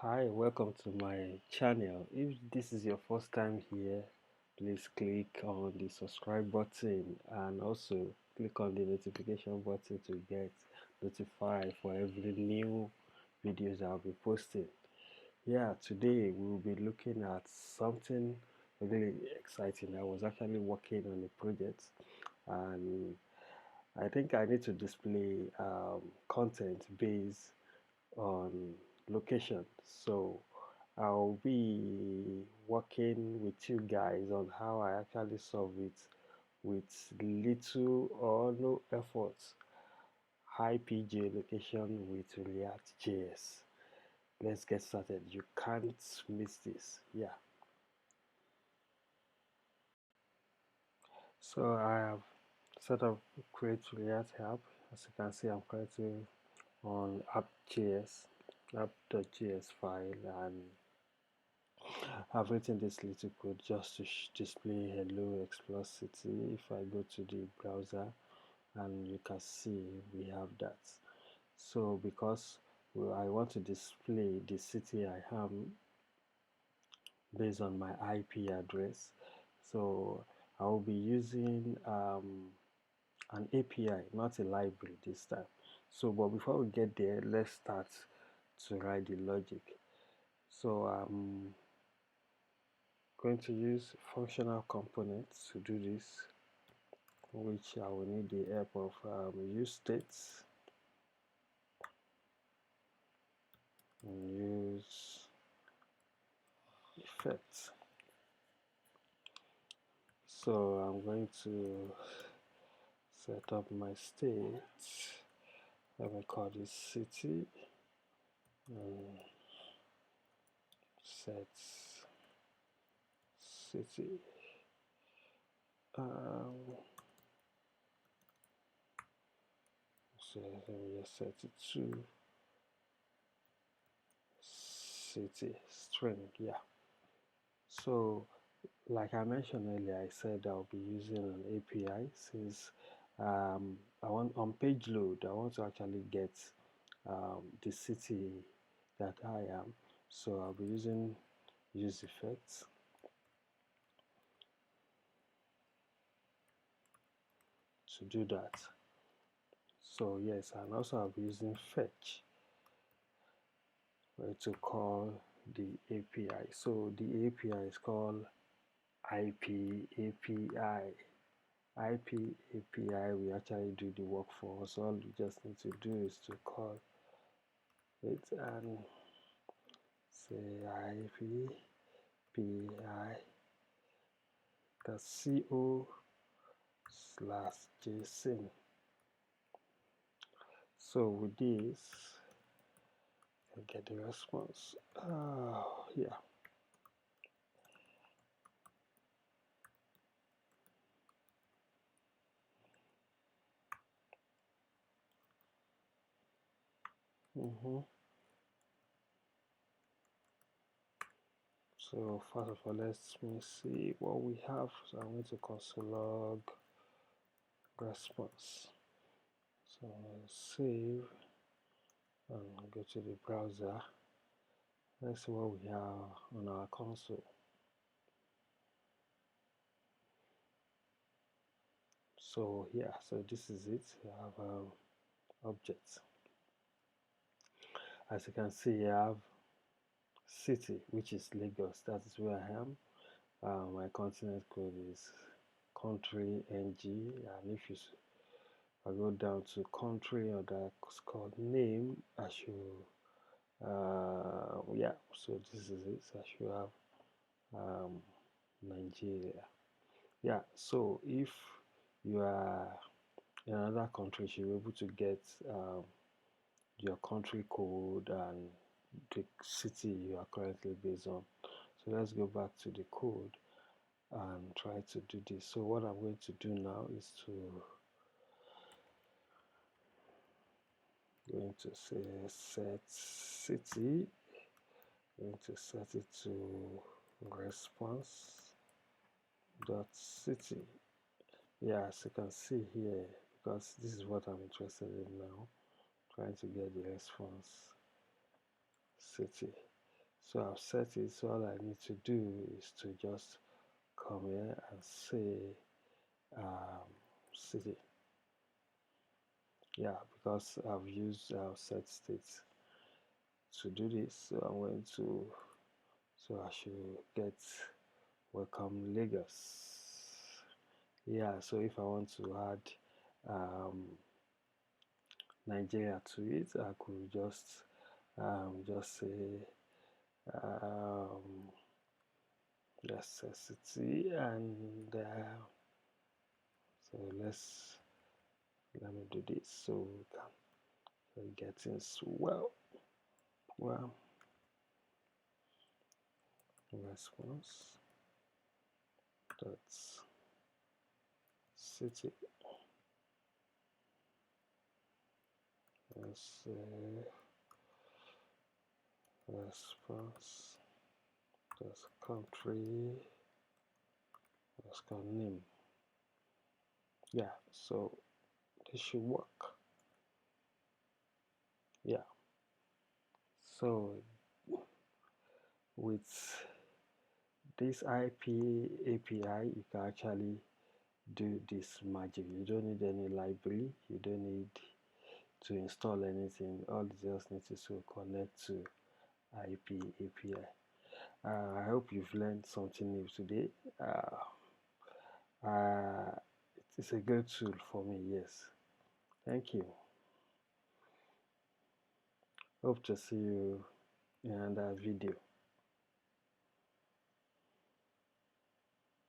Hi, welcome to my channel. If this is your first time here, please click on the subscribe button and also click on the notification button to get notified for every new videos I'll be posting. Yeah, today we'll be looking at something really exciting. I was actually working on a project and I think I need to display content based on location. So I'll be working with you guys on how I actually solve it with little or no effort. IP-geolocation with Reactjs. Let's get started. You can't miss this. Yeah. So I have set up create React app. As you can see, I'm currently on app.js file, and I've written this little code just to display hello explore city. If I go to the browser, and you can see we have that. So because I want to display the city I am based on my IP address, so I will be using an API, not a library this time. So but before we get there, let's start to write the logic. So going to use functional components to do this, which I will need the help of use states and use effects. So I'm going to set up my state. Let me call this city and set city. So let me just set it to city string. Yeah. So like I mentioned earlier, I said I'll be using an API since I want on page load. I want to actually get the city that I am. So I'll be using use effects to do that. So yes, and also I'll be using fetch to call the API. So the API is called IP-API. IP-API we actually do the work for us. All we just need to do is to call it and say IP-API .co/json. So with this, I get the response. Yeah. So first of all, let me see what we have. So I'm going to console log response. So I'll save and go to the browser. Let's see what we have on our console. So yeah, so this is it. I have objects. As you can see, I have city, which is Lagos. That is where I am. My continent code is country ng, and if I go down to country or that's called name, I should yeah, so this is it. So I should have Nigeria. Yeah, so if you are in another country, you should be able to get your country code and the city you are currently based on. So let's go back to the code and try to do this. So what I'm going to do now is say set city, going to set it to response dot city. Yeah, as you can see here, because this is what I'm interested in now, trying to get the response city. So I've set it, so all I need to do is to just come here and say city. Yeah, because I've used set states to do this, so I'm going to, so I should get welcome Lagos. Yeah, so if I want to add Nigeria to it, I could just say um, necessity, and so let me do this so we can get things well. Response dot city. Let's say response dot country. Let's go name. Yeah, so this should work. Yeah, so with this IP API, you can actually do this magic. You don't need any library, you don't need to install anything. All you just need to connect to IP API. I hope you've learned something new today. It's a good tool for me, yes. Thank you. Hope to see you in another video.